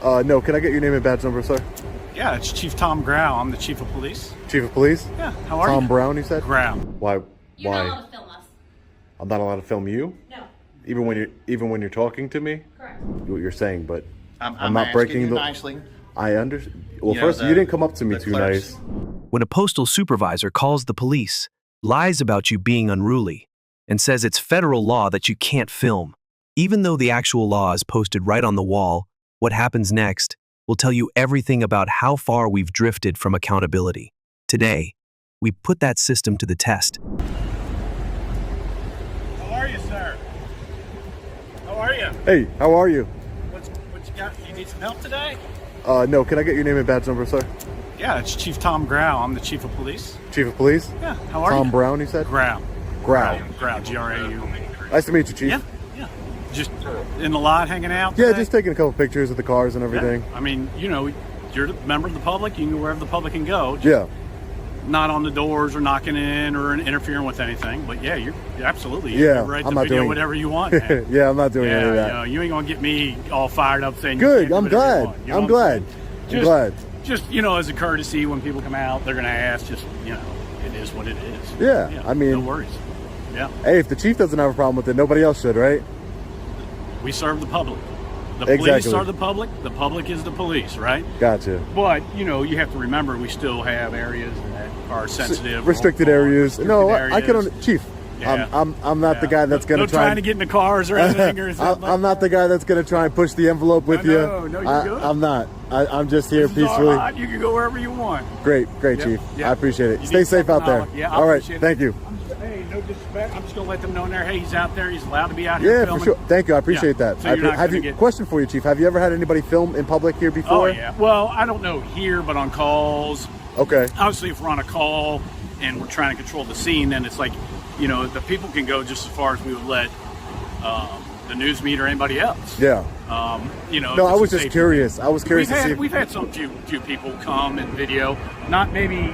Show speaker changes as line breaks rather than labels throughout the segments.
No, can I get your name and badge number, sir?
Yeah, it's Chief Tom Grau. I'm the chief of police.
Chief of police?
Yeah, how are you?
Tom Brown, you said?
Grau.
Why?
You're
Why?
not allowed to film us.
I'm not allowed to film you?
No.
Even when you're talking to me?
Correct.
What you're saying, but
I'm
not breaking the...
nicely.
I understand. Well,
You know,
first, you didn't come up to me too
clerks.
nice.
When a postal supervisor calls the police, lies about you being unruly, and says it's federal law that you can't film, even though the actual law is posted right on the wall, what happens next will tell you everything about how far we've drifted from accountability. Today, we put that system to the test.
How are you, sir? How are you?
Hey, how are you?
What you got? You need some help today?
No, can I get your name and badge number, sir?
Yeah, it's Chief Tom Grau. I'm the chief of police.
Chief of police?
Yeah, how are you?
Tom Brown, you said?
Grau.
Grau.
Grau, G-R-A-U.
Nice to meet you, Chief.
Yeah, yeah. Just in the lot hanging out
Yeah,
today?
just taking a couple pictures of the cars and everything.
Yeah. I mean, you know, you're a member of the public. You can go wherever the public can go. Just
Yeah.
not on the doors or knocking in or interfering with anything. But yeah, you're absolutely.
Yeah,
You have the right
I'm
to
not
video
doing-
whatever you want, man.
Yeah, I'm not doing any of that.
You know, you ain't gonna get me all fired up saying. you
Good,
can't do
I'm
whatever you
glad.
want, you know
I'm
what
glad.
saying?
I'm
Just-
glad.
Just, you know, as a courtesy, when people come out, they're gonna ask. Just, you know, it is what it is.
Yeah, I mean-
no worries. Yeah,
Hey, if the chief doesn't have a problem with it, nobody else should, right?
we serve the public. The
Exactly.
police are the public. The public is the police, right?
Gotcha.
But you know, you have to remember we still have areas that are sensitive,
Restricted
or
areas. No,
restricted
I can.
areas.
Chief,
Yeah.
I'm not the guy that's gonna
no
try.
trying to get in the cars or anything or something.
I'm not the guy that's gonna try and push the envelope with you.
No, you're good.
I'm not. I'm just here
This is all
peacefully.
right. You can go wherever you want.
Great,
Yep,
Chief.
yep.
I appreciate it.
You
Stay
need
safe out there.
something, I
All right,
appreciate it.
thank you.
Hey, no disrespect. I'm just gonna let them know in there. Hey, he's out there. He's allowed to be out here.
Yeah,
filming.
for sure. Thank you. I appreciate
Yeah.
that.
So you're not
have
gonna
you?
get-
Question for you, Chief. Have you ever had anybody film in public here before?
Oh yeah. Well, I don't know here, but on calls.
Okay.
Obviously, if we're on a call and we're trying to control the scene, then it's like, you know, the people can go just as far as we would let the news meet or anybody else.
Yeah.
You know.
No,
if
I
it's
was
a
just
safety
curious. I was curious to see.
We've had some few people come and video, not maybe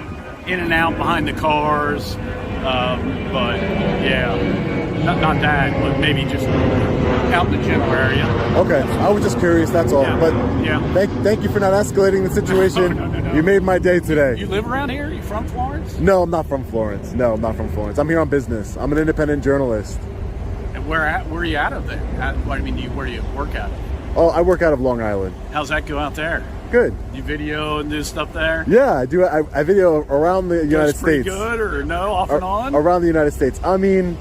in and out behind the cars, but yeah, not that, but maybe just out in the general area.
Okay, I was just curious. That's all.
Yeah.
But
Yeah.
thank you for not escalating the situation.
No.
You made my day today.
You live around here? You from Florence?
No, I'm not from Florence. No, I'm not from Florence. I'm here on business. I'm an independent journalist.
And where are you out of then? Where do you work out of?
Oh, I work out of Long Island.
How's that go out there?
Good.
You video and do stuff there?
Yeah, I do. I video around the United
Goes pretty
States.
good or no, off and on?
Around the United States. I mean,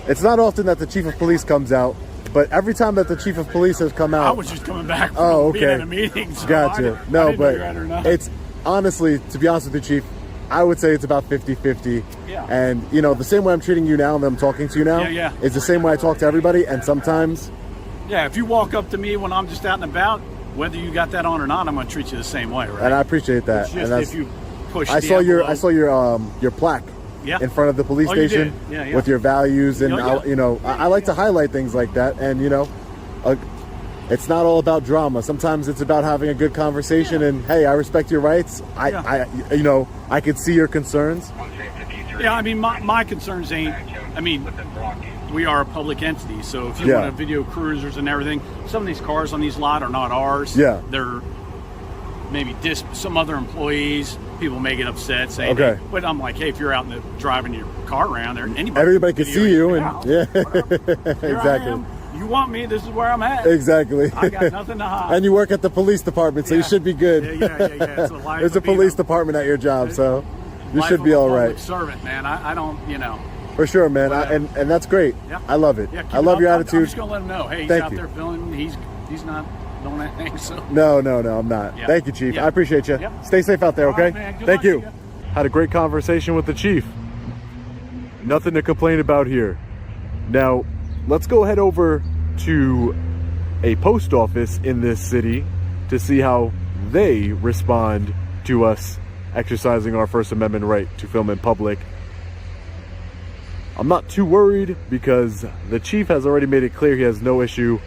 it's not often that the chief of police comes out, but every time that the chief of police has come out.
I was just coming back from
Oh,
being
okay.
at a meeting. So
Gotcha.
I
No,
didn't know
but
you were out or not.
it's honestly, to be honest with you, Chief, I would say it's about 50-50.
Yeah.
And, you know, the same way I'm treating you now and I'm talking to you now
Yeah.
is the same way I talk to everybody. And sometimes,
Yeah, if you walk up to me when I'm just out and about, whether you got that on or not, I'm going to treat you the same way, right?
and I appreciate that.
It's
And
just
that's,
if you push
I
the
saw
envelope.
your plaque
Yeah.
in front of the police
Oh, you
station
did? Yeah.
with your values. And,
Oh, yeah.
you know, I like to highlight things like that. And, you know, it's not all about drama. Sometimes it's about having a good conversation. And, hey, I respect your rights. You know, I can see your concerns.
Yeah, I mean, my concerns ain't, I mean, we are a public entity, so if you
Yeah.
want to video cruisers and everything, some of these cars on these lot are not ours.
Yeah.
They're maybe some other employees. People may get upset saying,
Okay.
hey, but I'm like, hey, if you're out in the driving your car around there,
Everybody can see you. And yeah,
Here I
exactly.
am. You want me, this is where I'm at.
Exactly.
I got nothing to hide.
And you work at the police department, so you
Yeah.
should be good.
Yeah. So life
There's a
of being
police department at your job, so you
life
should
of
be
a
all
public
right.
servant, man. I don't, you know.
For sure, man.
Whatever.
And that's great.
Yeah.
I love it.
Yeah, keep
I
it
love
up.
your
I'm
attitude.
just gonna let him know. Hey, he's
Thank
out
you.
there filming. He's not doing anything. So
No, I'm not.
Yeah.
Thank you, Chief.
Yeah.
I appreciate you.
Yep.
Stay safe out there,
All
okay?
right, man. Good
Thank
luck
you.
to you.
Had a great conversation with the Chief. Nothing to complain about here. Now, let's go head over to a post office in this city to see how they respond to us exercising our First Amendment right to film in public. I'm not too worried because the chief has already made it clear he has no issue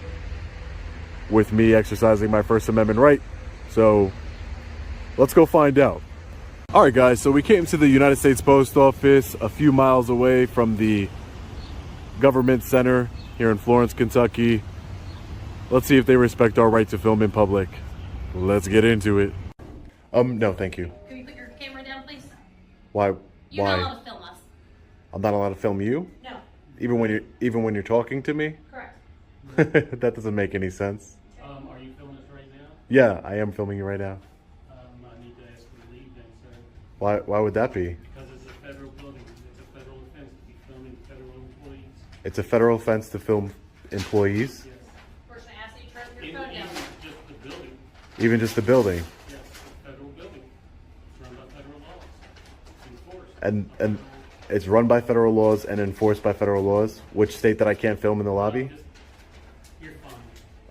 with me exercising my First Amendment right. So let's go find out. All right, guys, so we came to the United States Post Office a few miles away from the government center here in Florence, Kentucky. Let's see if they respect our right to film in public. Let's get into it. No, thank you.
Can you put your camera down, please?
Why?
You're
Why?
not allowed to film us.
I'm not allowed to film you?
No.
Even when you're talking to me?
Correct.
That doesn't make any sense.
Are you filming us right now?
Yeah, I am filming you right now.
I need to ask you to leave then, sir.
Why would that be?
Because it's a federal building. It's a federal offense to be filming federal employees.
It's a federal offense to film employees?
Yes.
We're just gonna ask that you turn your
Even,
phone down.
even just the building.
Even just the building?
Yes, it's a federal building. It's run by federal laws. It's enforced.
And it's run by federal laws and enforced by federal laws, which state that I can't film in the lobby?
You're fine.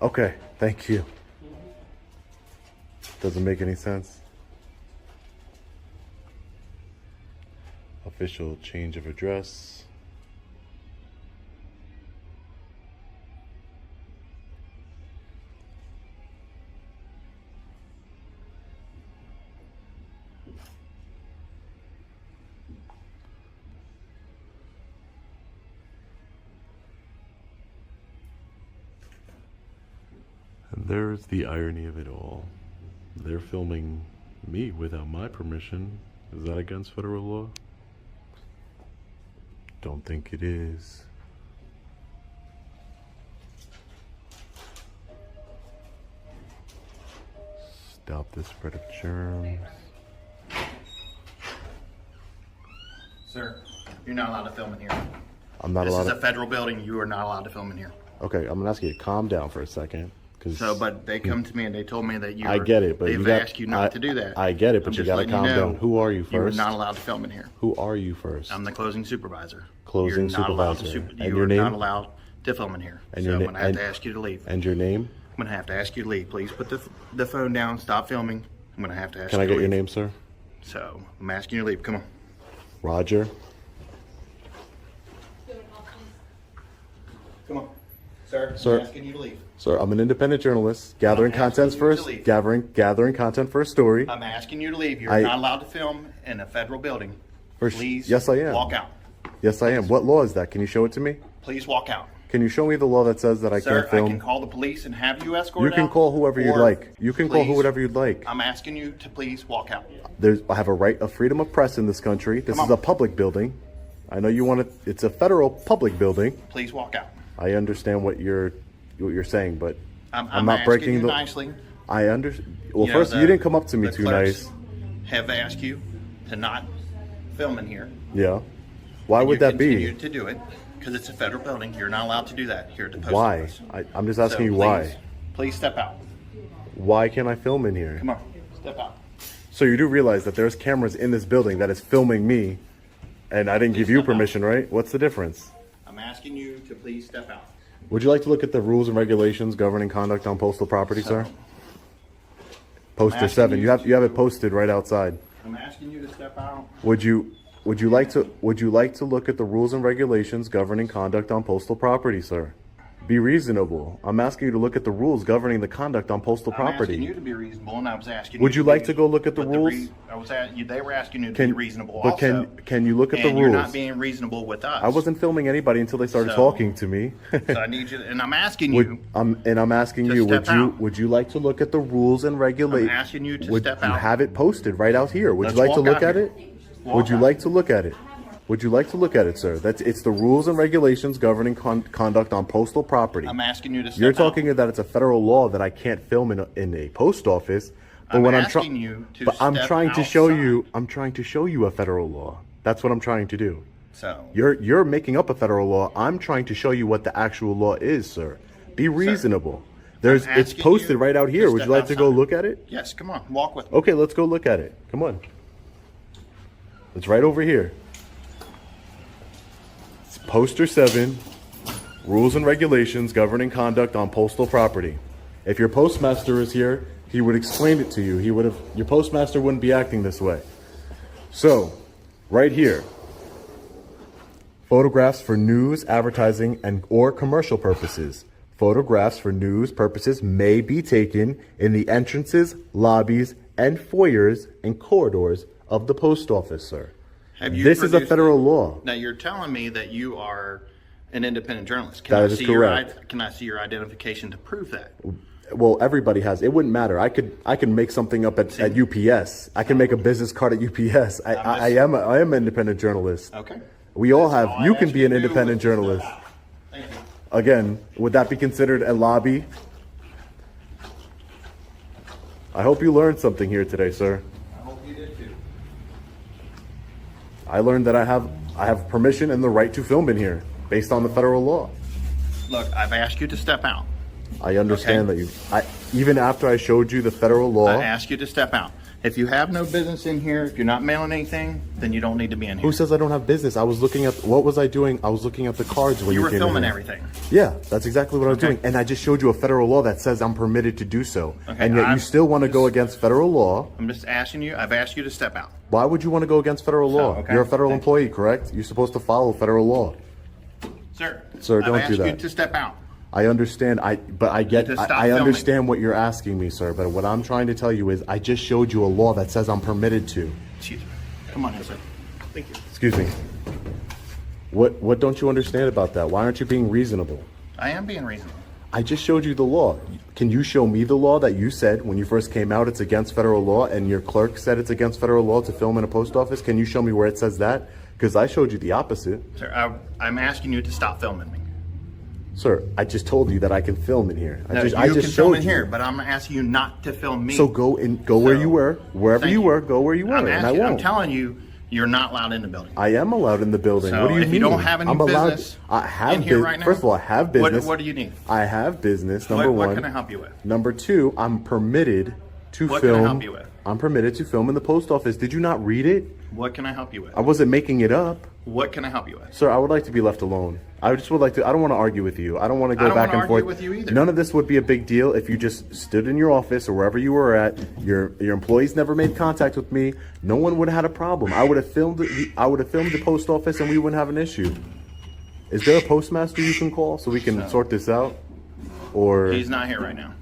Okay, thank you. Doesn't make any sense. Official change of address. And there's the irony of it all. They're filming me without my permission. Is that against federal law? Don't think it is. Stop the spread of germs.
Sir, you're not allowed to film in here.
I'm not
This
allowed
is a
to.
federal building. You are not allowed to film in here.
Okay, I'm gonna ask you to calm down for a second.
So, but they come to me and they told me that you.
I get it, but
they've
you got,
asked you not to do that.
I get it, but
I'm
you
just
gotta
letting
calm
know
down. Who are you
You are
first?
not allowed to film in here.
Who are you first?
I'm the closing supervisor.
Closing
You're not allowed to
supervisor. And
you
your
are
name?
not allowed to film in here.
And
so
your
I'm
na-
gonna have
and-
to ask you to leave.
And your name?
I'm gonna have to ask you to leave. Please put the phone down. Stop filming. I'm gonna have to ask
Can
you
I
to
get
leave.
your name, sir?
So I'm asking you to leave. Come on.
Roger.
Come on. Sir,
Sir.
I'm asking you to leave.
Sir, I'm an independent journalist, gathering
I'm asking
contents
you
for
to leave.
gathering content for a story.
I'm asking you to leave. You're
I-
not allowed to film in a federal building. Please.
Yes, I am.
Walk out.
Yes, I am. What law is that? Can you show it to me?
Please walk out.
Can you show me the law that says that I
Sir,
can't film?
I can call the police and have you escorted
You can
out,
call whoever you'd
or
like. You can call
please,
whoever you'd like.
I'm asking you to please walk out.
I have a right of freedom of press in this country. This
Come
is
on.
a public building. I know you want to. It's a federal public building.
Please walk out.
I understand what you're saying, but
I'm
not
asking
breaking
you
the.
nicely.
I understand. Well,
You know,
first, you didn't come up to me
the
too
clerks
nice.
Have asked you to not film in here.
Yeah. Why would
You
that be?
continue to do it because it's a federal building. You're not allowed to do that here at the post
Why?
office.
I'm just
So
asking you
please,
why.
Please step out.
Why can't I film in here?
Come on, step out.
So you do realize that there's cameras in this building that is filming me, and I didn't give you
step out.
permission, right? What's the difference?
I'm asking you to please step out.
Would you like to look at the rules and regulations governing conduct on postal property, sir? Poster
asking
7.
you
You have it posted right outside.
I'm asking you to step out.
Would you like to look at the rules and regulations governing conduct on postal property, sir? Be reasonable. I'm asking you to look at the rules governing the conduct on postal
I'm asking
property.
you to be reasonable, and I was asking.
Would you
to
like
be-
to go look at the
but
rules?
I was at you. They were asking you to be reasonable.
But
also.
can you look at the
and
rules?
you're not being reasonable with us.
I wasn't filming anybody until they started
So-
talking to me.
So I need you, and I'm asking you.
I'm asking
to
you,
step out.
would you like to look at the rules and regulations?
I'm asking you to
would
step
you
out.
have it posted right out here? Would
Let's
you like to
walk
look
out
at
here.
it?
Walk
Would you
out.
like to look at it? Would you like to look at it, sir? It's the rules and regulations governing conduct on postal property.
I'm asking you to step
You're
out.
talking that it's a federal law that I can't film in a post office. But
I'm
when
asking you to
but I'm
step
trying to show
outside.
you. I'm trying to show you a federal law. That's what I'm trying to do.
So
You're making up a federal law. I'm trying to show you what the actual law is, sir. Be reasonable. It's
asking
posted
you
right out here.
to
Would you
step
like to go
outside.
look at it?
yes, come on, walk with me.
Okay, let's go look at it. Come on. It's right over here. It's poster 7, rules and regulations governing conduct on postal property. If your postmaster is here, he would explain it to you. Your postmaster wouldn't be acting this way. So, right here. Photographs for news, advertising, and or commercial purposes. Photographs for news purposes may be taken in the entrances, lobbies, and foyers and corridors of the post office, sir.
Have you
This is a
produced-
federal law.
Now you're telling me that you are an independent journalist.
That is correct.
Can I see your identification to prove that?
Well, everybody has. It wouldn't matter. I could make something up at UPS. I can make a business card at UPS. I am an independent journalist.
Okay.
We all have.
All I
You can
asked
be
you
an
to do
independent
was just
journalist.
Thank you.
Again, would that be considered a lobby? I hope you learned something here today, sir.
I hope you did too.
I learned that I have permission and the right to film in here based on the federal law.
Look, I've asked you to step out.
I understand that even after I showed you the federal law.
I asked you to step out. If you have no business in here, if you're not mailing anything, then you don't need to be in here.
Who says I don't have business? I was looking at, what was I doing? I was looking at the cards when
You
you
were
came in
filming
here.
everything.
Yeah, that's exactly what I was
Okay.
doing. And I just showed you a federal law that says I'm permitted to do so.
Okay,
And yet you
I'm
still want to go against federal law.
I'm just asking you. I've asked you to step out.
Why would you want to go against federal law?
okay.
You're a federal
Thank
employee, correct? You're supposed to follow federal law.
Sir,
Sir, don't
I've
do
asked
that.
you to step out.
I understand. But I get.
You need to stop
I
filming.
understand what you're asking me, sir. But what I'm trying to tell you is, I just showed you a law that says I'm permitted to.
Excuse me. Come on in, sir. Thank you.
Excuse me. What don't you understand about that? Why aren't you being reasonable?
I am being reasonable.
I just showed you the law. Can you show me the law that you said when you first came out it's against federal law, and your clerk said it's against federal law to film in a post office? Can you show me where it says that? Because I showed you the opposite.
Sir, I'm asking you to stop filming me.
Sir, I just told you that I can film in here.
No,
I
you
just
can film
showed
in
you.
here, but I'm asking you not to film me.
So go where you were, wherever
Thank
you were, go where you were,
I'm
and I
asking, I'm
won't.
telling you, you're not allowed in the building.
I am allowed in the building.
So
What do you
if
mean?
you don't have any
I'm allowed.
business
I have
in here right now,
First of all, I have business.
What do you need?
I have business. Number
What
one.
can I help you with?
Number two, I'm permitted to
What can
film.
I help you with?
I'm permitted to film in the post office. Did you not read it?
What can I help you with?
I wasn't making it up.
What can I help you with?
Sir, I would like to be left alone. I just would like to. I don't want to argue with you. I don't want to
I
go
don't
back
wanna
and forth.
argue with you either.
None of this would be a big deal if you just stood in your office or wherever you were at. Your employees never made contact with me. No one would have had a problem. I would have filmed the post office and we wouldn't have an issue. Is there a postmaster you can call so we can sort this out? Or
He's not here right now.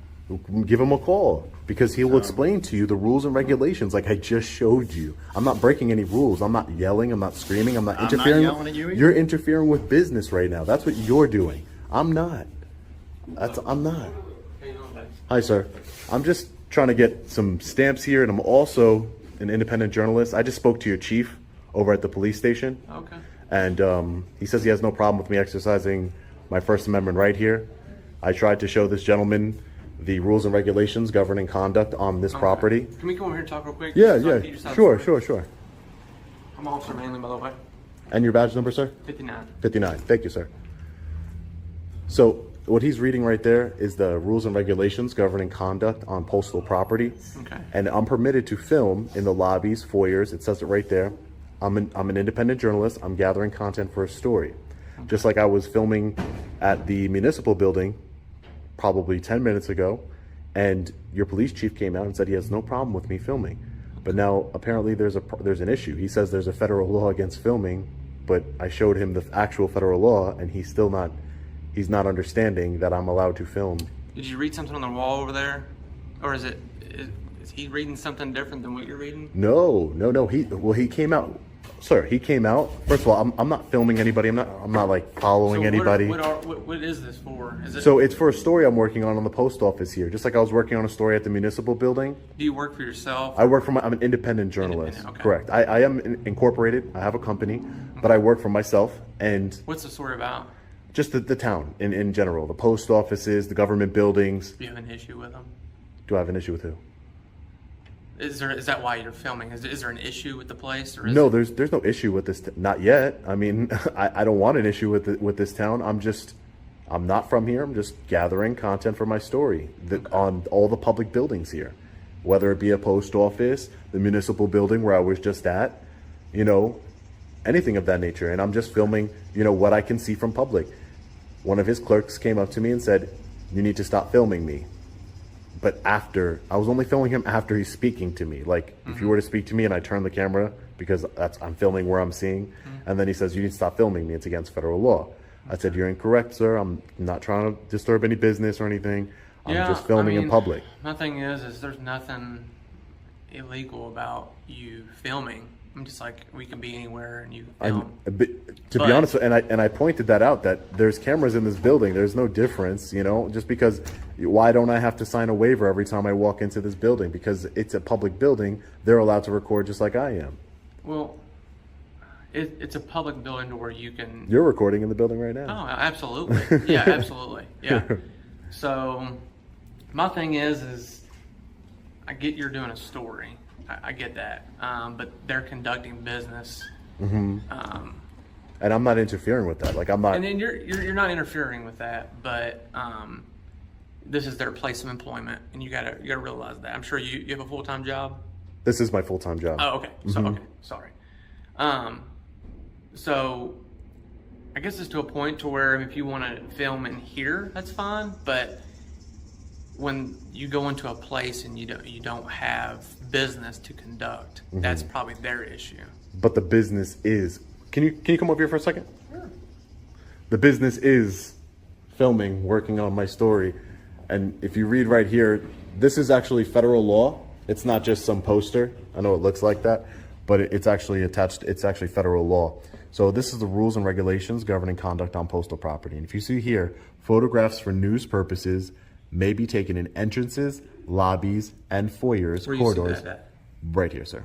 give him a call, because he will explain to you the rules and regulations like I just showed you. I'm not breaking any rules. I'm not yelling. I'm not screaming. I'm not
I'm not
interfering.
yelling at you either.
You're interfering with business right now. That's what you're doing. I'm not. I'm not. Hi, sir. I'm just trying to get some stamps here, and I'm also an independent journalist. I just spoke to your chief over at the police station.
Okay.
And he says he has no problem with me exercising my First Amendment right here. I tried to show this gentleman the rules and regulations governing conduct on this property.
Can we come over here and talk real quick?
Yeah,
Just so I
yeah,
can get your side of
sure,
the story?
sure.
I'm Officer Manley, by the way.
And your badge number, sir?
59.
59. Thank you, sir. So what he's reading right there is the rules and regulations governing conduct on postal property.
Okay.
And I'm permitted to film in the lobbies, foyers. It says it right there. I'm an independent journalist. I'm gathering content for a story. Just like I was filming at the municipal building probably 10 minutes ago, and your police chief came out and said he has no problem with me filming. But now apparently there's an issue. He says there's a federal law against filming, but I showed him the actual federal law, and he's not understanding that I'm allowed to film.
Did you read something on the wall over there? Or is he reading something different than what you're reading?
No. He came out. Sir, he came out. First of all, I'm not filming anybody. I'm not like following anybody.
What is this for?
So it's for a story I'm working on the post office here. Just like I was working on a story at the municipal building.
Do you work for yourself?
I'm an independent journalist.
Independent, okay.
Correct. I am incorporated. I have a company, but I work for myself. And
What's the story about?
just the town in general, the post offices, the government buildings.
Do you have an issue with them?
Do I have an issue with who?
Is that why you're filming? Is there an issue with the place? Or is
No, there's no issue with this. Not yet. I mean, I don't want an issue with this town. I'm not from here. I'm just gathering content for my story on all the public buildings here, whether it be a post office, the municipal building where I was just at, anything of that nature. And I'm just filming, what I can see from public. One of his clerks came up to me and said, "You need to stop filming me." But I was only filming him after he's speaking to me. Like, if you were to speak to me and I turn the camera, because I'm filming where I'm seeing, and then he says, "You need to stop filming me. It's against federal law." I said, "You're incorrect, sir. I'm not trying to disturb any business or anything. I'm just filming in public."
My thing is there's nothing illegal about you filming. I'm just like, we can be anywhere and you can
I'm,
film.
to be honest, and I pointed that out, that there's cameras in this building. There's no difference, you know, just because. Why don't I have to sign a waiver every time I walk into this building? Because it's a public building. They're allowed to record just like I am.
Well, it's a public building to where you can.
You're recording in the building right now.
Oh, absolutely. Yeah, absolutely. Yeah. So my thing is I get you're doing a story. I get that. But they're conducting business.
Mm-hmm. And I'm not interfering with that. Like, I'm not.
And then you're not interfering with that, but this is their place of employment, and you gotta realize that. I'm sure you have a full-time job.
This is my full-time job.
Oh, okay. So okay, sorry. So I guess it's to a point to where if you want to film in here, that's fine. But when you go into a place and you don't have business to conduct, that's probably their issue.
But the business is. Can you come over here for a second? Sure. The business is filming, working on my story, and if you read right here, this is actually federal law. It's not just some poster. I know it looks like that, but it's actually attached. It's actually federal law. So this is the rules and regulations governing conduct on postal property. And if you see here, photographs for news purposes may be taken in entrances, lobbies, and foyers,
Where
corridors.
You see that?
Right here, sir.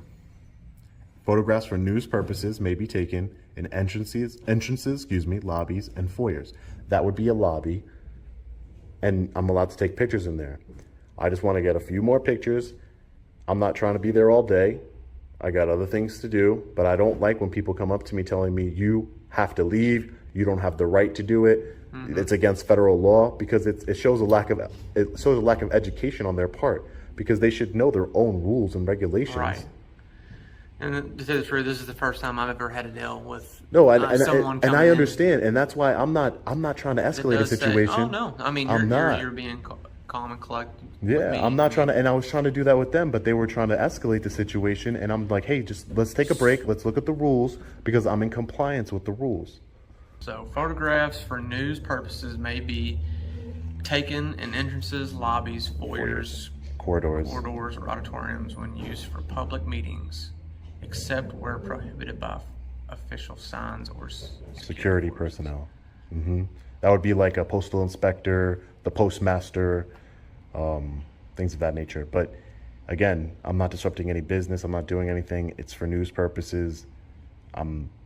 Photographs for news purposes may be taken in entrances, lobbies, and foyers. That would be a lobby, and I'm allowed to take pictures in there. I just want to get a few more pictures. I'm not trying to be there all day. I got other things to do, but I don't like when people come up to me telling me you have to leave, you don't have the right to do it. It's against federal law, because it shows a lack of education on their part, because they should know their own rules and regulations.
Right. And to tell you the truth, this is the first time I've ever had to deal with
and
someone coming
I
in.
understand, and that's why I'm not trying to escalate a situation.
Oh no, I mean you're being calm and collected.
Yeah, I'm not trying to, and I was trying to do that with them, but they were trying to escalate the situation, and I'm like, hey, just let's take a break, let's look at the rules, because I'm in compliance with the rules.
So photographs for news purposes may be taken in entrances, lobbies, foyers,
corridors,
or auditoriums when used for public meetings, except where prohibited by official signs or
security personnel. That would be like a postal inspector, the postmaster, things of that nature. But again, I'm not disrupting any business. I'm not doing anything. It's for news purposes.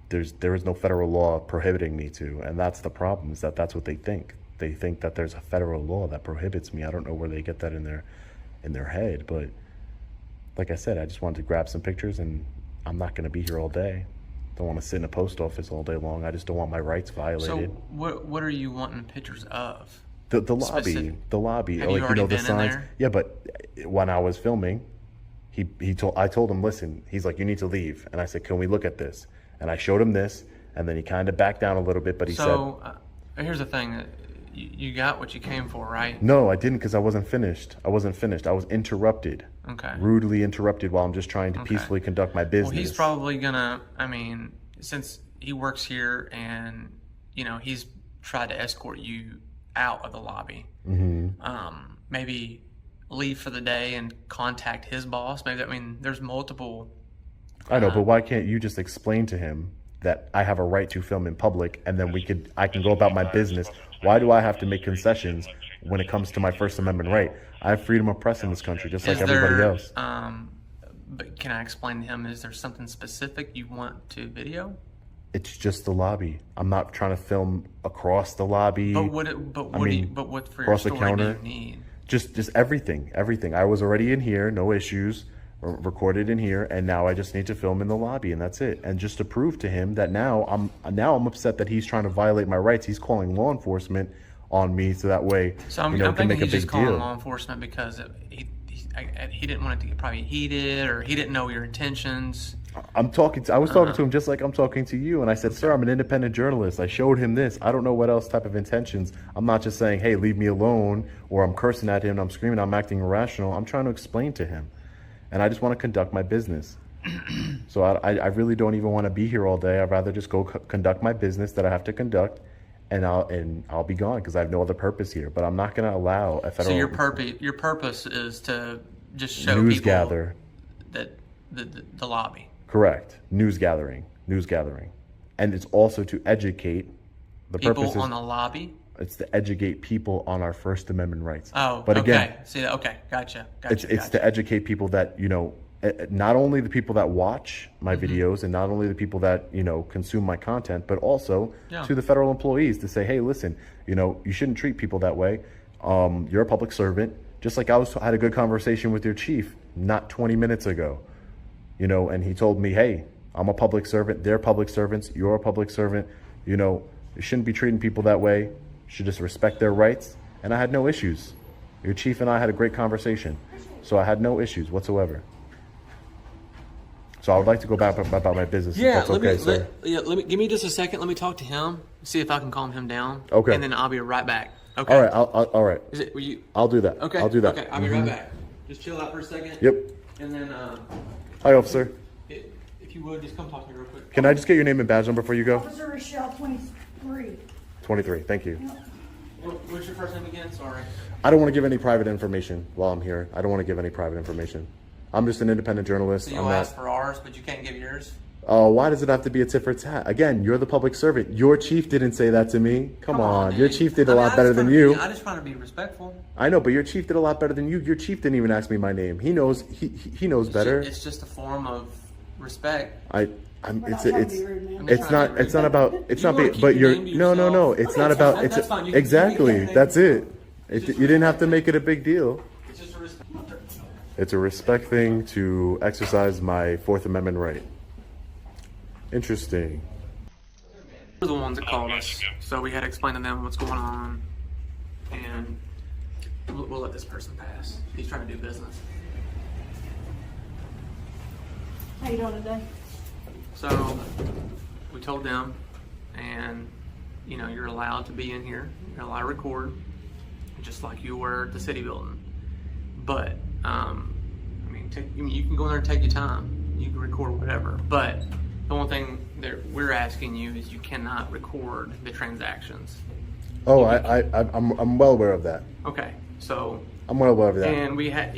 There is no federal law prohibiting me to, and that's the problem. Is that's what they think. They think that there's a federal law that prohibits me. I don't know where they get that in their head, but like I said, I just wanted to grab some pictures, and I'm not going to be here all day. Don't want to sit in a post office all day long. I just don't want my rights violated.
So what are you wanting pictures of?
The lobby, the lobby.
Have you already
the
been in
signs.
there?
Yeah, but when I was filming, I told him, listen. He's like, you need to leave, and I said, can we look at this? And I showed him this, and then he kind of backed down a little bit, but he said,
here's the thing. You got what you came for, right?
no, I didn't, because I wasn't finished. I was interrupted.
Okay.
Rudely interrupted while I'm just trying to peacefully conduct my business.
Well, he's probably gonna, since he works here and, he's tried to escort you out of the lobby, maybe leave for the day and contact his boss. There's multiple.
I know, but why can't you just explain to him that I have a right to film in public, and then I can go about my business? Why do I have to make concessions when it comes to my First Amendment right? I have freedom of press in this country, just like everybody else.
But can I explain to him, is there something specific you want to video?
It's just the lobby. I'm not trying to film across the lobby.
But what for your
across the
story
counter.
do you need?
Just everything. I was already in here, no issues, recorded in here, and now I just need to film in the lobby, and that's it. And just to prove to him that now I'm upset that he's trying to violate my rights. He's calling law enforcement on me, so that way
I'm
can
thinking
make a
he's
big
just calling
deal.
law enforcement because he didn't want it to get probably heated, or he didn't know your intentions.
I was talking to him just like I'm talking to you, and I said, sir, I'm an independent journalist. I showed him this. I don't know what else type of intentions. I'm not just saying, hey, leave me alone, or I'm cursing at him, I'm screaming, I'm acting irrational. I'm trying to explain to him, and I just want to conduct my business. So I really don't even want to be here all day. I'd rather just go conduct my business that I have to conduct, and I'll be gone, because I have no other purpose here. But I'm not going to allow a federal.
So your purpose is to just show
news
people
gather
that the lobby.
Correct. News gathering. And it's also to educate the
People
purposes.
on the lobby.
It's to educate people on our First Amendment rights.
Oh,
but again,
okay. See, okay, gotcha.
it's to educate people that, not only the people that watch my
Mm-hmm.
videos and not only the people that, consume my content, but also
Yeah.
to the federal employees to say, hey, listen, you shouldn't treat people that way. You're a public servant. Just like I had a good conversation with your chief not 20 minutes ago, and he told me, hey, I'm a public servant. They're public servants. You're a public servant. You shouldn't be treating people that way. You should just respect their rights. And I had no issues. Your chief and I had a great conversation. So I had no issues whatsoever. So I would like to go back about my business.
Yeah,
if that's okay, sir.
let me give me just a second. Let me talk to him. See if I can calm him down.
Okay.
And then I'll be right back. Okay.
All right. All right.
Is it? Were you?
I'll do that.
Okay.
I'll do that.
Okay. I'll be right back. Just chill out for a second.
Yep.
And then,
Hi, officer.
if you would, just come talk to me real quick.
Can I just get your name and badge number before you go?
Officer Rochelle, 23.
23. Thank you.
What's your first name again? Sorry.
I don't want to give any private information while I'm here. I don't want to give any private information. I'm just an independent journalist.
So you'll ask for ours, but you can't give yours?
Oh, why does it have to be a tit for tat? Again, you're the public servant. Your chief didn't say that to me. Come on. Your
man.
chief did a
I mean,
lot better than you.
I just trying to be respectful.
I know, but your chief did a lot better than you. Your chief didn't even ask me my name. He knows. He knows better.
It's just a form of respect.
It's not about. It's
You
not.
wanna
Be,
keep
but
your
you're.
name to
No.
yourself.
It's
Okay,
not
that's
about.
fine.
It's
That's fine. You can
exactly.
keep it.
That's it.
It's just
You didn't have to make it a big deal.
It's just a respect.
It's a respect thing to exercise my Fourth Amendment right. Interesting.
They're the ones that called us, so we had to explain to them what's going on, and we'll let this person pass. He's trying to do business.
How you doing today?
So we told them, and you're allowed to be in here. You're allowed to record, just like you were at the city building. But you can go in there and take your time. You can record whatever. But the one thing that we're asking you is you cannot record the transactions.
Oh, I'm well aware of that.
Okay, so
I'm well aware of that.
and we had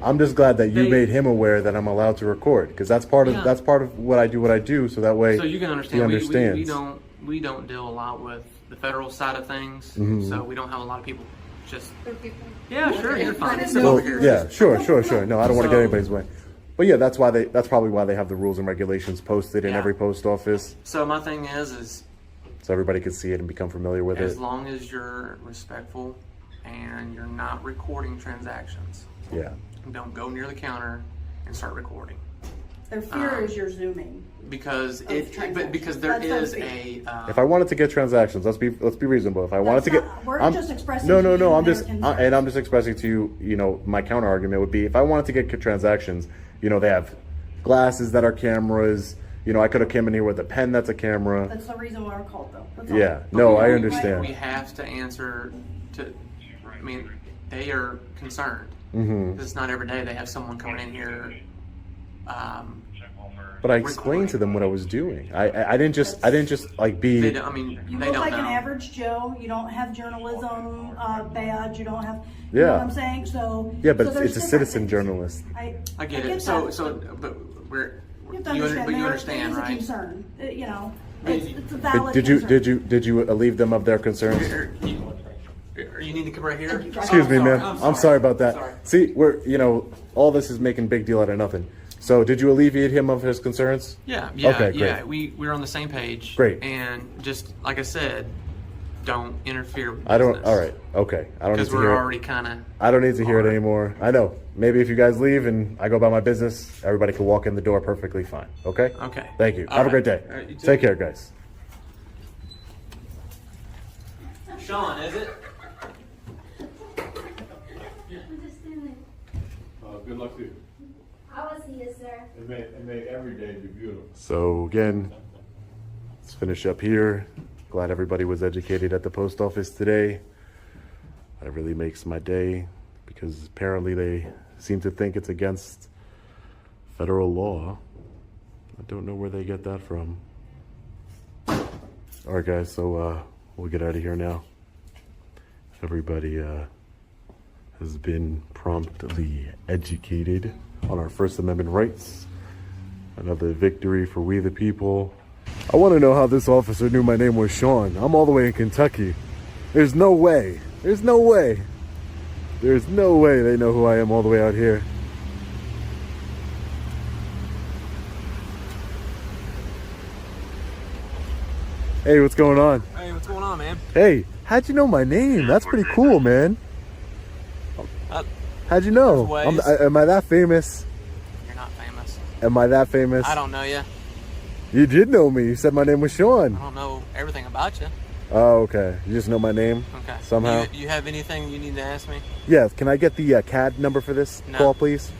I'm just glad that you
They-
made him aware that I'm allowed to record, because that's part of what I do. So that way,
so you can understand.
he understands.
We don't deal a lot with the federal side of things,
Mm-hmm.
so we don't have a lot of people. Just yeah, sure, you're fine. Sit
Well,
over here.
yeah, sure. No, I don't want to get
So-
anybody's way. But yeah, that's probably why they have the rules and regulations posted in
Yeah.
every post office,
So my thing is
so everybody can see it and become familiar with
as
it.
long as you're respectful and you're not recording transactions,
Yeah.
don't go near the counter and start recording.
Their fear is you're zooming.
Because
transactions.
because there
That's their
is
fear.
a
If I wanted to get transactions, let's be reasonable. If I wanted to
That's
get,
not- we're
I'm
just expressing
No,
to you
I'm
their
just
concerns.
I'm just expressing to you. My counter argument would be if I wanted to get transactions, they have glasses that are cameras. I could have come in here with a pen that's a camera.
That's the reason why we're called, though. That's all.
Yeah, no, I
we
understand.
have to answer to. I mean, they are concerned.
Mm-hmm.
It's not every day they have someone coming in here.
But I explained to them what I was doing. I didn't just like be.
They don't, I mean,
You
they
look
don't
like
know.
an average Joe. You don't have journalism badge. You don't have.
Yeah.
You know what I'm saying? So.
Yeah, but
so
it's
there's
a
different
citizen
things.
journalist.
I get it. So,
that.
but we're.
You have to understand.
But you
there
understand,
is a
right?
concern.
But
It's a valid
Did
concern.
you relieve them of their concerns?
You need to come right here.
Excuse me, man. I'm sorry about that.
Sorry.
See, all this is making big deal out of nothing. So, did you alleviate him of his concerns?
Yeah.
Okay,
Yeah.
great.
We're on the same page.
Great.
And just like I said, don't interfere with
I don't.
business.
All right. Okay. I don't need
Because
to
we're
hear.
already kind of.
I don't need to hear it anymore. I know. Maybe if you guys leave and I go about my business, everybody can walk in the door perfectly fine. Okay.
Okay.
Thank you.
All
Have a
right.
great day.
All right, you too.
Take care, guys.
Sean, is it?
Good luck to you.
I will see you, sir.
It may every day be beautiful.
So again, let's finish up here. Glad everybody was educated at the post office today. That really makes my day because apparently they seem to think it's against federal law. I don't know where they get that from. All right, guys, so we'll get out of here now. Everybody has been promptly educated on our First Amendment rights. Another victory for we the people. I want to know how this officer knew my name was Sean. I'm all the way in Kentucky. There's no way. There's no way. There's no way they know who I am all the way out here. Hey, what's going on?
Hey, what's going on, man?
Hey, how'd you know my name? That's pretty cool, man. How'd you know? Am I that famous?
You're not famous.
Am I that famous?
I don't know you.
You did know me. You said my name was Sean.
I don't know everything about you.
Oh, okay. You just know my name?
Okay.
Somehow?
Do you have anything you need to ask me?
Yeah. Can I get the CAD number for this call, please?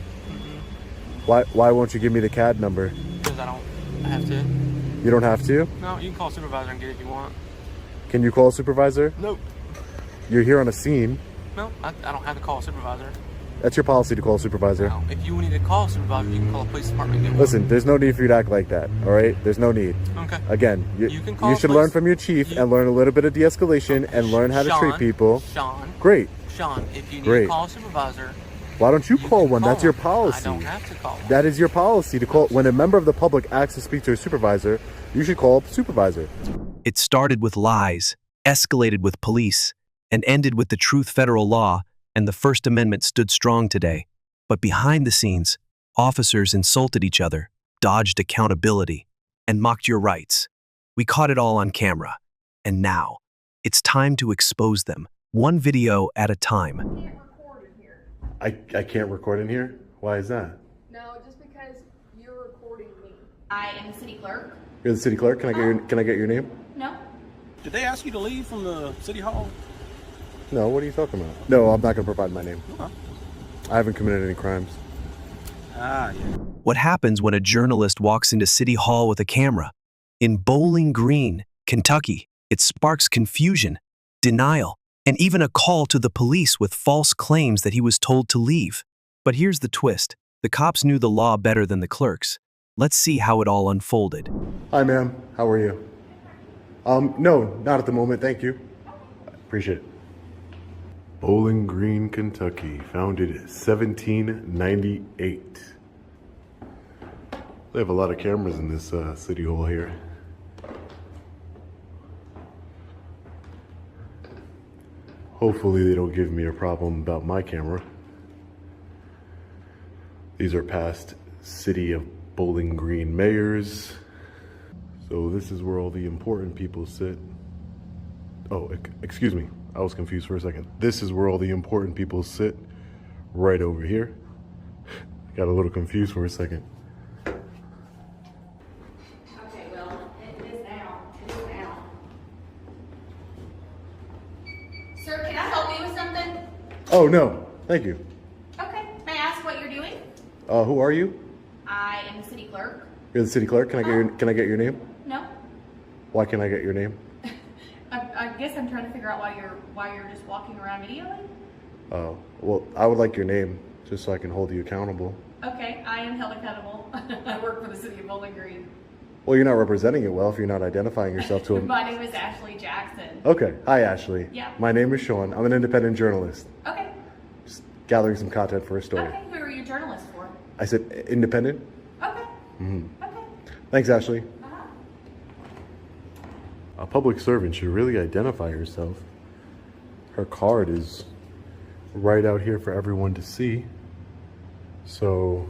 Why won't you give me the CAD number?
Because I don't have to.
You don't have to?
No, you can call supervisor and get it if you want.
Can you call a supervisor?
Nope.
You're here on a scene.
No, I don't have to call a supervisor.
That's your policy to call a supervisor.
No, if you need to call a supervisor, you can call a police department and get one.
Listen, there's no need for you to act like that, all right? There's no need.
Okay.
Again, you should learn from your chief and learn a little bit of de-escalation and learn how to treat people.
Sean.
Great.
Sean, if you need to call a supervisor,
why don't you call one? That's your policy.
I don't have to call one.
That is your policy to call. When a member of the public asks to speak to a supervisor, you should call a supervisor.
It started with lies, escalated with police, and ended with the truth federal law, and the First Amendment stood strong today. But behind the scenes, officers insulted each other, dodged accountability, and mocked your rights. We caught it all on camera. And now, it's time to expose them, one video at a time.
I can't record in here? Why is that?
No, just because you're recording me. I am the city clerk.
You're the city clerk? Can I get your name?
No.
Did they ask you to leave from the city hall?
No, what are you talking about? No, I'm not going to provide my name.
Okay.
I haven't committed any crimes.
Ah, yeah.
What happens when a journalist walks into City Hall with a camera? In Bowling Green, Kentucky, it sparks confusion, denial, and even a call to the police with false claims that he was told to leave. But here's the twist. The cops knew the law better than the clerks. Let's see how it all unfolded.
Hi, ma'am. How are you? No, not at the moment. Thank you. Appreciate it. Bowling Green, Kentucky, founded 1798. They have a lot of cameras in this city hall here. Hopefully they don't give me a problem about my camera. These are past City of Bowling Green mayors. So this is where all the important people sit. Oh, excuse me. I was confused for a second. This is where all the important people sit, right over here. Got a little confused for a second.
Okay, well, it is now. It is now. Sir, can I help you with something?
Oh, no. Thank you.
Okay. May I ask what you're doing?
Who are you?
I am the city clerk.
You're the city clerk. Can I get your name?
No.
Why can't I get your name?
I guess I'm trying to figure out why you're just walking around videoing.
Oh, well, I would like your name just so I can hold you accountable.
Okay, I am held accountable. I work for the city of Bowling Green.
Well, you're not representing it well if you're not identifying yourself to him.
My name is Ashley Jackson.
Okay. Hi, Ashley.
Yeah.
My name is Sean. I'm an independent journalist.
Okay.
Just gathering some content for a story.
Okay, who are you journalists for?
I said independent.
Okay.
Mm-hmm.
Okay.
Thanks, Ashley.
Uh-huh.
A public servant should really identify herself. Her card is right out here for everyone to see. So,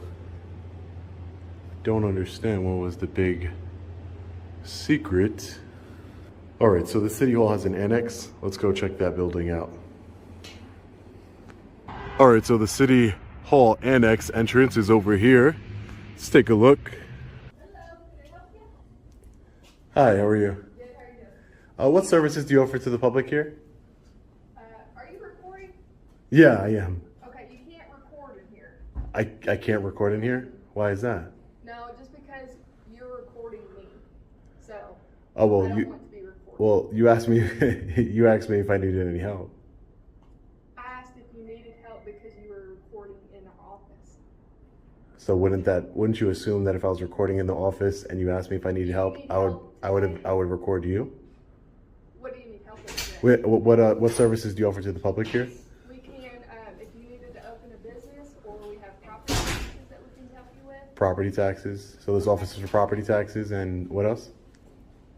don't understand what was the big secret. All right, so the city hall has an annex. Let's go check that building out. All right, so the city hall annex entrance is over here. Let's take a look.
Hello, can I help you?
Hi, how are you?
Good, how are you doing?
What services do you offer to the public here?
Are you recording?
Yeah, I am.
Okay, you can't record in here.
I can't record in here? Why is that?
No, just because you're recording me. So,
Oh, well,
I don't
you
want to be recorded.
well, you asked me you asked me if I needed any help.
I asked if you needed help because you were recording in our office.
So wouldn't you assume that if I was recording in the office and you asked me if I needed help, I would record you?
What do you need help with today?
What services do you offer to the public here?
We can, if you needed to open a business or we have property services that we can help you with.
Property taxes. So this office is for property taxes, and what else?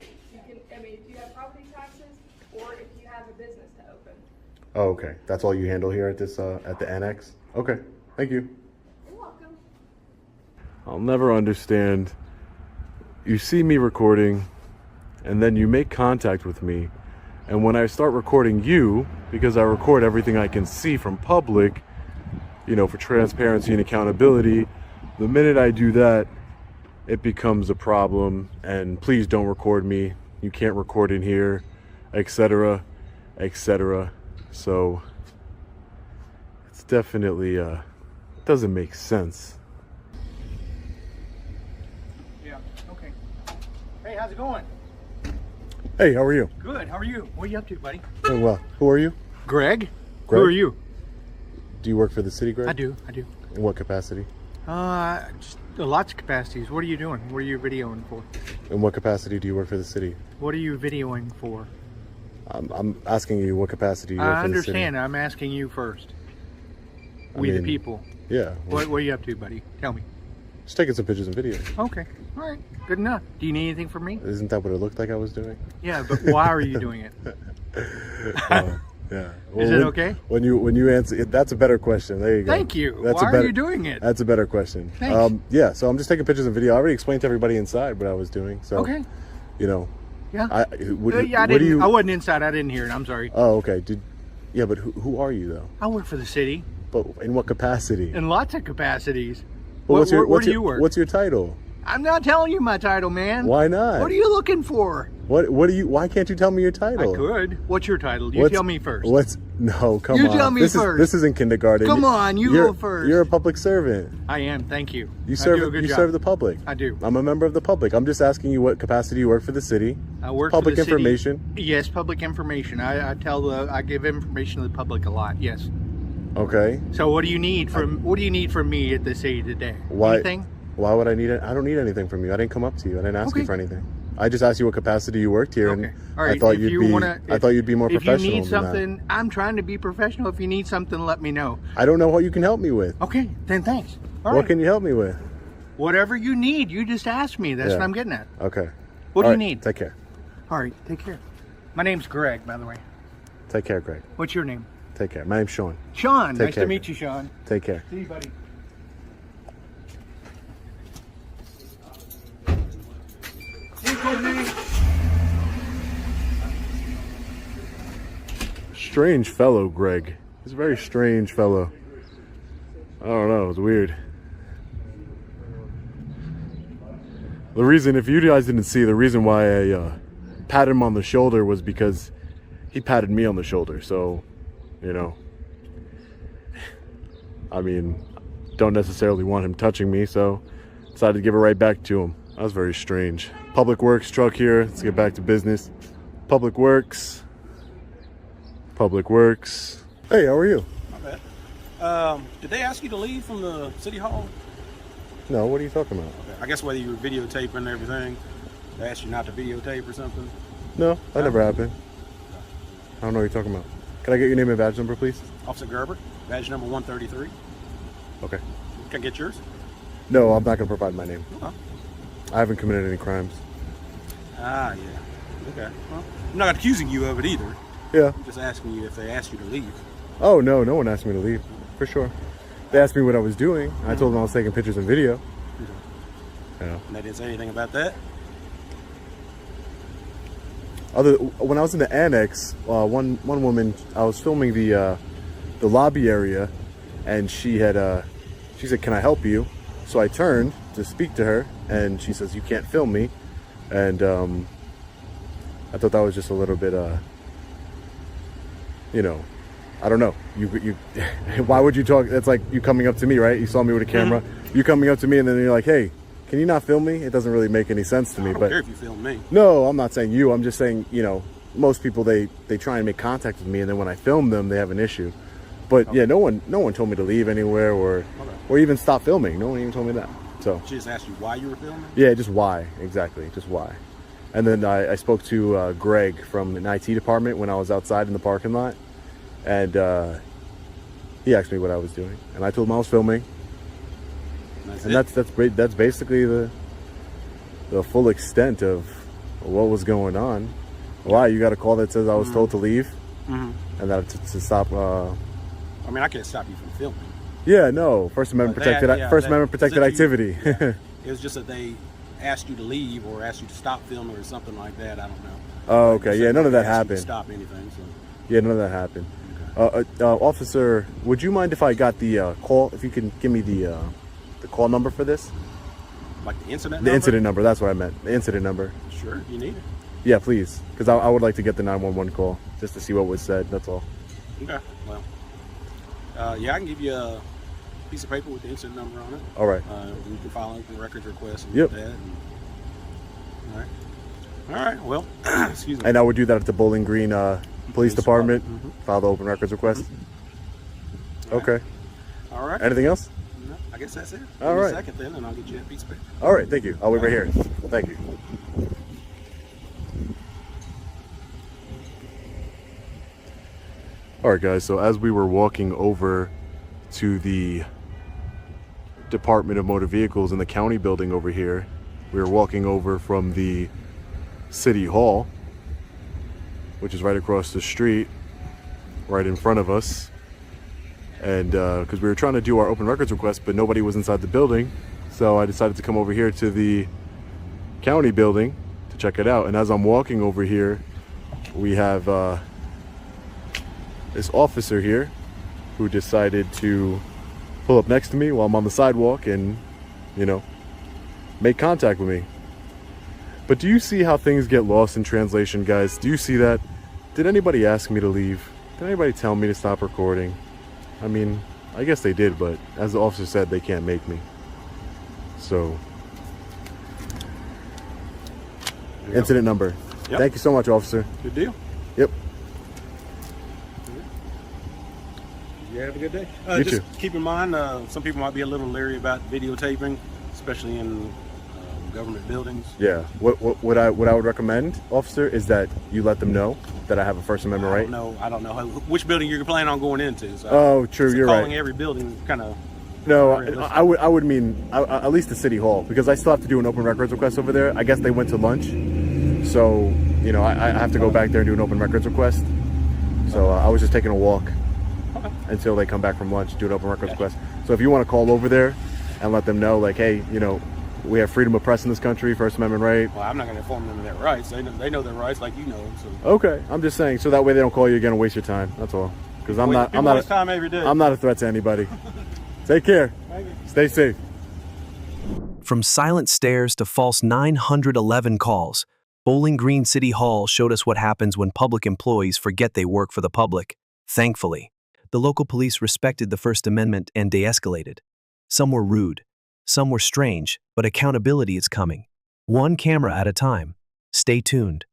You can, I mean, if you have property taxes or if you have a business to open.
Oh, okay. That's all you handle here at this at the annex? Okay. Thank you.
You're welcome.
I'll never understand. You see me recording, and then you make contact with me, and when I start recording you, because I record everything I can see from public, you know, for transparency and accountability, the minute I do that, it becomes a problem, and please don't record me. You can't record in here, etc., etc. So it's definitely doesn't make sense.
Yeah, okay. Hey, how's it going?
Hey, how are you?
Good, how are you? What are you up to, buddy?
Doing well. Who are you?
Greg?
Greg?
Who are you?
Do you work for the city, Greg?
I do.
In what capacity?
Just lots of capacities. What are you doing? What are you videoing for?
In what capacity do you work for the city?
What are you videoing for?
I'm asking you what capacity you work
I
for the city.
understand. I'm asking you first.
I
We the
mean,
people.
Yeah.
What are you up to, buddy? Tell me.
Just taking some pictures and videos.
Okay. All right. Good enough. Do you need anything from me?
Isn't that what it looked like I was doing?
Yeah, but why are you doing it?
Yeah.
Is it okay?
When you answer, that's a better question. There you go.
Thank you.
That's
Why
a better,
are you doing it?
That's a better question.
Thanks.
Yeah. So I'm just taking pictures and video. I already explained to everybody inside what I was doing. So.
Okay.
You know.
Yeah.
I
I wasn't inside. I didn't hear it. I'm sorry.
Oh, okay. Yeah, but who are you though?
I work for the city.
But in what capacity?
In lots of capacities.
Well,
Where do you work?
What's your title?
I'm not telling you my title, man.
Why not?
What are you looking for?
Why can't you tell me your title?
I could. What's your title? You tell me first.
No, come on.
You tell me first.
This isn't kindergarten.
Come on, you go first.
You're a public servant.
I am, thank you.
You serve
I do a good job.
serve the public.
I do.
I'm a member of the public. I'm just asking you what capacity you work for the city.
I work
public
for the
information.
City. Yes, public information. I give information to the public a lot. Yes.
Okay.
So what do you need from me at the city today?
Why?
Anything?
Why would I need it? I don't need anything from you. I didn't come up to you. I didn't ask you for anything. I just asked you what capacity you worked here, and
All right.
I thought you'd be more professional.
If you need
than
something,
that.
I'm trying to be professional. If you need something, let me know.
I don't know what you can help me with.
Okay, then thanks. All
what
right.
can you help me with?
Whatever you need, you just ask me. That's what I'm getting at.
Okay.
What do you need?
Take care.
All right, take care. My name's Greg, by the way.
Take care, Greg.
What's your name?
Take care. My name's Sean.
Sean.
Take
Nice
care.
to meet you, Sean.
Take care.
See you, buddy.
Strange fellow, Greg. He's a very strange fellow. I don't know. It's weird. The reason, if you guys didn't see, the reason why I patted him on the shoulder was because he patted me on the shoulder. So, you know, I mean, don't necessarily want him touching me, so decided to give it right back to him. That was very strange. Public Works truck here. Let's get back to business. Public Works. Public Works. Hey, how are you?
Not bad. Did they ask you to leave from the city hall?
No, what are you talking about?
Okay. I guess whether you were videotaping and everything, they asked you not to videotape or something?
No, that never happened. I don't know what you're talking about. Can I get your name and badge number, please?
Officer Gerber, badge number 133.
Okay.
Can I get yours?
No, I'm not going to provide my name.
Huh?
I haven't committed any crimes.
Ah, yeah. Okay. Well, I'm not accusing you of it either.
Yeah.
I'm just asking you if they asked you to leave.
Oh, no, no one asked me to leave. For sure. They asked me what I was doing. I told them I was taking pictures and video. Yeah.
And they didn't say anything about that?
When I was in the annex, one woman, I was filming the lobby area, and she said, "Can I help you?" So I turned to speak to her, and she says, "You can't film me." And I thought that was just a little bit, you know, I don't know. You why would you talk? It's like you coming up to me, right? You saw me with a camera. Mm-hmm. You coming up to me, and then you're like, "Hey, can you not film me?" It doesn't really make any sense to me.
I don't care if you film me.
No, I'm not saying you. I'm just saying, you know, most people, they try and make contact with me, and then when I film them, they have an issue. But yeah, no one told me to leave anywhere or even stop filming. No one even told me that. So
She just asked you why you were filming?
yeah, just why, exactly, just why. And then I spoke to Greg from an IT department when I was outside in the parking lot, and he asked me what I was doing, and I told him I was filming. And that's basically the full extent of what was going on. Why you got a call that says I was told to leave, and that to stop.
I mean, I can't stop you from filming.
Yeah, no. First Amendment protected. First Amendment protected activity.
It was just that they asked you to leave or asked you to stop filming or something like that. I don't know.
Oh, okay. Yeah, none of that happened.
Stop anything. So.
Yeah, none of that happened. Okay. Officer, would you mind if I got the call? If you can give me the call number for this?
Like the incident
The
number?
incident number. That's what I meant. The incident number.
Sure, you need it.
Yeah, please. Because I would like to get the 911 call just to see what was said. That's all.
Okay. Well, yeah, I can give you a piece of paper with the incident number on it.
All right.
You can file an open records request and
Yep.
that. All right. All right. Well, excuse me.
And I would do that at the Bowling Green Police Department. File the open records request. Okay.
All right.
Anything else?
No, I guess that's it.
All
Give me
right.
a second then, and I'll get you a piece of paper.
All right. Thank you. I'll wait right here. Thank you. All right, guys. So as we were walking over to the Department of Motor Vehicles in the county building over here, we were walking over from the City Hall, which is right across the street, right in front of us. And because we were trying to do our open records request, but nobody was inside the building, so I decided to come over here to the county building to check it out. And as I'm walking over here, we have this officer here who decided to pull up next to me while I'm on the sidewalk and, you know, make contact with me. But do you see how things get lost in translation, guys? Do you see that? Did anybody ask me to leave? Did anybody tell me to stop recording? I mean, I guess they did, but as the officer said, they can't make me. So, incident number.
Yep.
Thank you so much, officer.
Good deal.
Yep.
You have a good day.
You
Just
too.
keep in mind, some people might be a little leery about videotaping, especially in government buildings.
Yeah. What I would recommend, officer, is that you let them know that I have a First Amendment right.
I don't know which building you're planning on going into. So
Oh, true.
so
You're
calling
right.
every building kind of.
No, I would mean at least the City Hall, because I still have to do an open records request over there. I guess they went to lunch, so you know I have to go back there and do an open records request. So I was just taking a walk until they come back from lunch, do an open records request. So if you want to call over there and let them know, like, hey, you know, we have freedom of press in this country, First Amendment right.
Well, I'm not going to inform them of their rights. They know their rights like you know them. So.
Okay, I'm just saying, so that way they don't call you again and waste your time. That's all. Because I'm not
time every day.
I'm not a threat to anybody. Take care. Stay safe.
From silent stares to false 911 calls, Bowling Green City Hall showed us what happens when public employees forget they work for the public. Thankfully, the local police respected the First Amendment and de-escalated. Some were rude, some were strange, but accountability is coming. One camera at a time. Stay tuned.